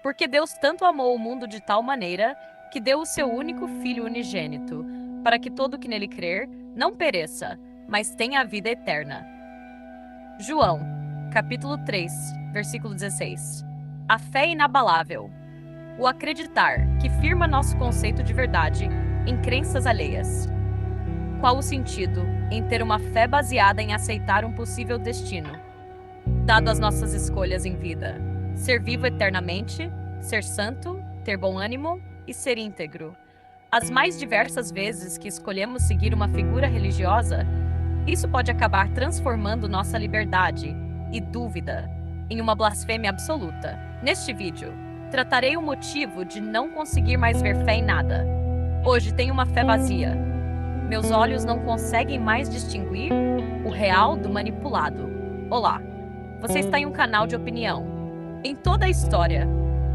Porque Deus tanto amou o mundo de tal maneira que deu o seu único Filho unigênito, para que todo o que nele crer não pereça, mas tenha a vida eterna. João, capítulo 3, versículo 16. A fé inabalável. O acreditar, que firma nosso conceito de verdade em crenças alheias. Qual o sentido em ter uma fé baseada em aceitar um possível destino, dado as nossas escolhas em vida? Ser vivo eternamente, ser santo, ter bom ânimo e ser íntegro. As mais diversas vezes que escolhemos seguir uma figura religiosa, isso pode acabar transformando nossa liberdade e dúvida em uma blasfêmia absoluta. Neste vídeo, tratarei o motivo de não conseguir mais ver fé em nada. Hoje tenho uma fé vazia. Meus olhos não conseguem mais distinguir o real do manipulado. Olá, você está em um canal de opinião. Em toda a história,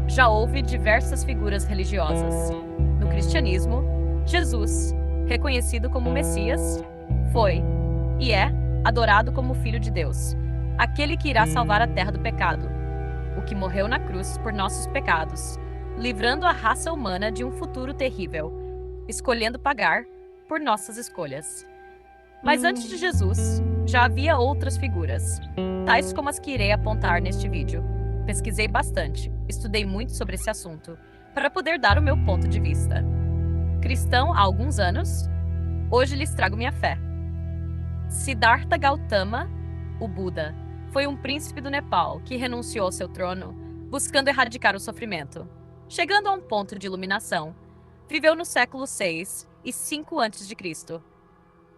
já houve diversas figuras religiosas. No cristianismo, Jesus, reconhecido como Messias, foi e é adorado como Filho de Deus, aquele que irá salvar a terra do pecado, o que morreu na cruz por nossos pecados, livrando a raça humana de um futuro terrível, escolhendo pagar por nossas escolhas. Mas antes de Jesus, já havia outras figuras, tais como as que irei apontar neste vídeo. Pesquisei bastante, estudei muito sobre esse assunto, para poder dar o meu ponto de vista. Cristão há alguns anos, hoje lhes trago minha fé. Siddhartha Gautama, o Buda, foi um príncipe do Nepal que renunciou ao seu trono, buscando erradicar o sofrimento. Chegando a um ponto de iluminação, viveu no século 6 e 5 a.C.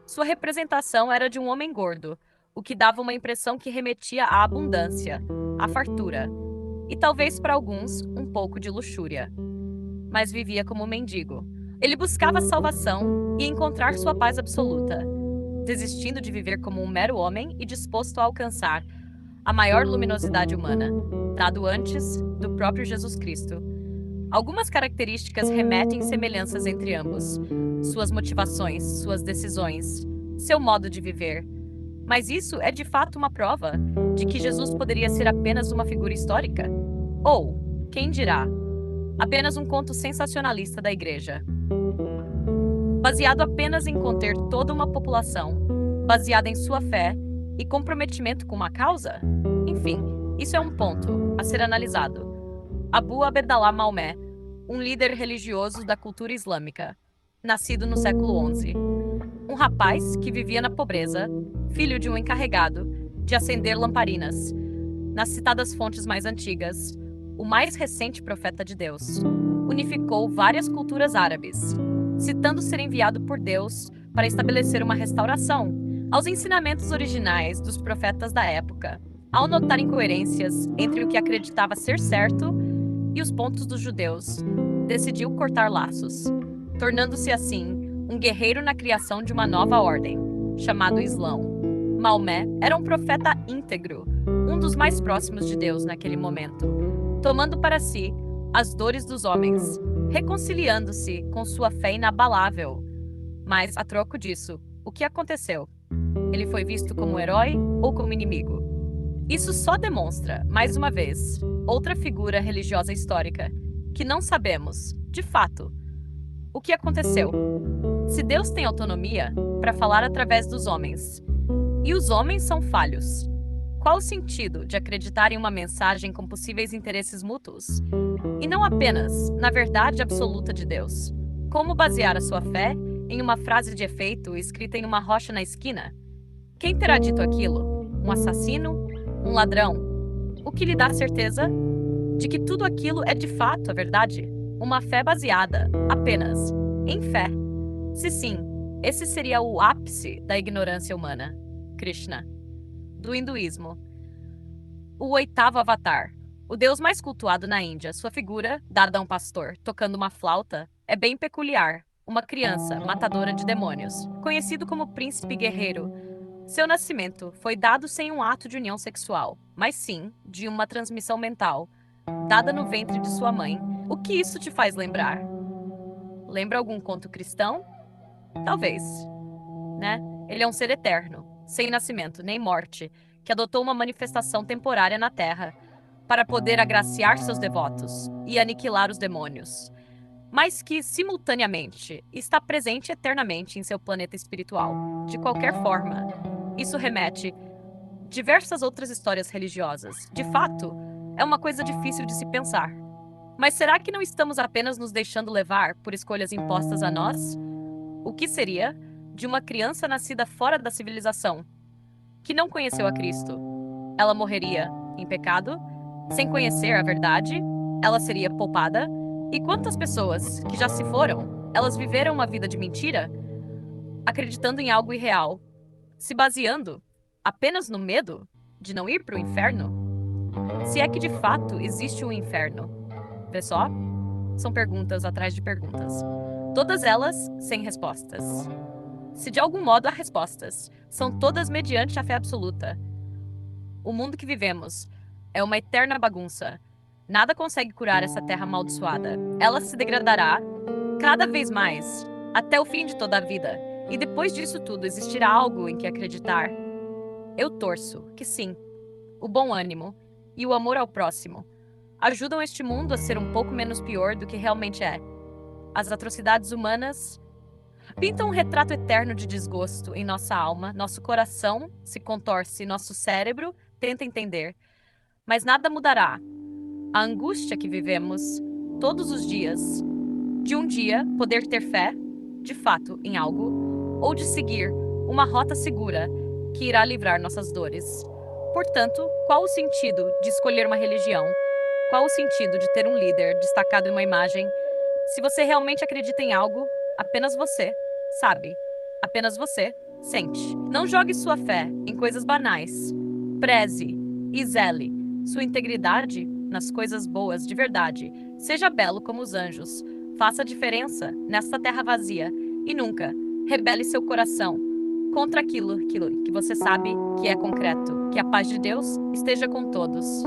Sua representação era de um homem gordo, o que dava uma impressão que remetia à abundância, à fartura, e talvez para alguns um pouco de luxúria. Mas vivia como um mendigo. Ele buscava salvação e encontrar sua paz absoluta, desistindo de viver como um mero homem e disposto a alcançar a maior luminosidade humana, dado antes do próprio Jesus Cristo. Algumas características remetem semelhanças entre ambos: suas motivações, suas decisões, seu modo de viver. Mas isso é de fato uma prova de que Jesus poderia ser apenas uma figura histórica? Ou, quem dirá, apenas um conto sensacionalista da igreja? Baseado apenas em conter toda uma população, baseada em sua fé e comprometimento com uma causa? Enfim, isso é um ponto a ser analisado. Abu Abdallah Maomé, um líder religioso da cultura islâmica, nascido no século XI. Um rapaz que vivia na pobreza, filho de um encarregado de acender lamparinas. Nas citadas fontes mais antigas, o mais recente profeta de Deus unificou várias culturas árabes, citando ser enviado por Deus para estabelecer uma restauração aos ensinamentos originais dos profetas da época. Ao notar incoerências entre o que acreditava ser certo e os pontos dos judeus, decidiu cortar laços, tornando-se assim um guerreiro na criação de uma nova ordem, chamado Islão. Maomé era um profeta íntegro, um dos mais próximos de Deus naquele momento, tomando para si as dores dos homens, reconciliando-se com sua fé inabalável. Mas, a troco disso, o que aconteceu? Ele foi visto como herói ou como inimigo? Isso só demonstra, mais uma vez, outra figura religiosa histórica que não sabemos, de fato, o que aconteceu. Se Deus tem autonomia para falar através dos homens, e os homens são falhos, qual o sentido de acreditar em uma mensagem com possíveis interesses mútuos? E não apenas na verdade absoluta de Deus. Como basear a sua fé em uma frase de efeito escrita em uma rocha na esquina? Quem terá dito aquilo? Um assassino? Um ladrão? O que lhe dá certeza de que tudo aquilo é de fato a verdade? Uma fé baseada apenas em fé. Se sim, esse seria o ápice da ignorância humana. Krishna, do hinduísmo. O oitavo avatar. O deus mais cultuado na Índia, sua figura, dada a um pastor tocando uma flauta, é bem peculiar. Uma criança matadora de demônios, conhecido como príncipe guerreiro. Seu nascimento foi dado sem um ato de união sexual, mas sim de uma transmissão mental, dada no ventre de sua mãe. O que isso te faz lembrar? Lembra algum conto cristão? Talvez, né? Ele é um ser eterno, sem nascimento nem morte, que adotou uma manifestação temporária na Terra, para poder agraciar seus devotos e aniquilar os demônios, mas que, simultaneamente, está presente eternamente em seu planeta espiritual. De qualquer forma, isso remete diversas outras histórias religiosas. De fato, é uma coisa difícil de se pensar. Mas será que não estamos apenas nos deixando levar por escolhas impostas a nós? O que seria de uma criança nascida fora da civilização, que não conheceu a Cristo? Ela morreria em pecado, sem conhecer a verdade, ela seria poupada. E quantas pessoas que já se foram, elas viveram uma vida de mentira, acreditando em algo irreal, se baseando apenas no medo de não ir para o inferno? Se é que de fato existe um inferno. Vê só? São perguntas atrás de perguntas. Todas elas sem respostas. Se de algum modo há respostas, são todas mediante a fé absoluta. O mundo que vivemos é uma eterna bagunça. Nada consegue curar essa terra amaldiçoada. Ela se degradará cada vez mais, até o fim de toda a vida. E depois disso tudo, existirá algo em que acreditar. Eu torço que sim, o bom ânimo e o amor ao próximo ajudam este mundo a ser um pouco menos pior do que realmente é. As atrocidades humanas pintam um retrato eterno de desgosto em nossa alma, nosso coração se contorce, nosso cérebro tenta entender. Mas nada mudará. A angústia que vivemos todos os dias, de um dia poder ter fé, de fato, em algo, ou de seguir uma rota segura que irá livrar nossas dores. Portanto, qual o sentido de escolher uma religião? Qual o sentido de ter um líder destacado em uma imagem? Se você realmente acredita em algo, apenas você sabe. Apenas você sente. Não jogue sua fé em coisas banais. Preze e zele sua integridade nas coisas boas de verdade. Seja belo como os anjos. Faça a diferença nesta terra vazia e nunca rebele seu coração contra aquilo que você sabe que é concreto. Que a paz de Deus esteja com todos.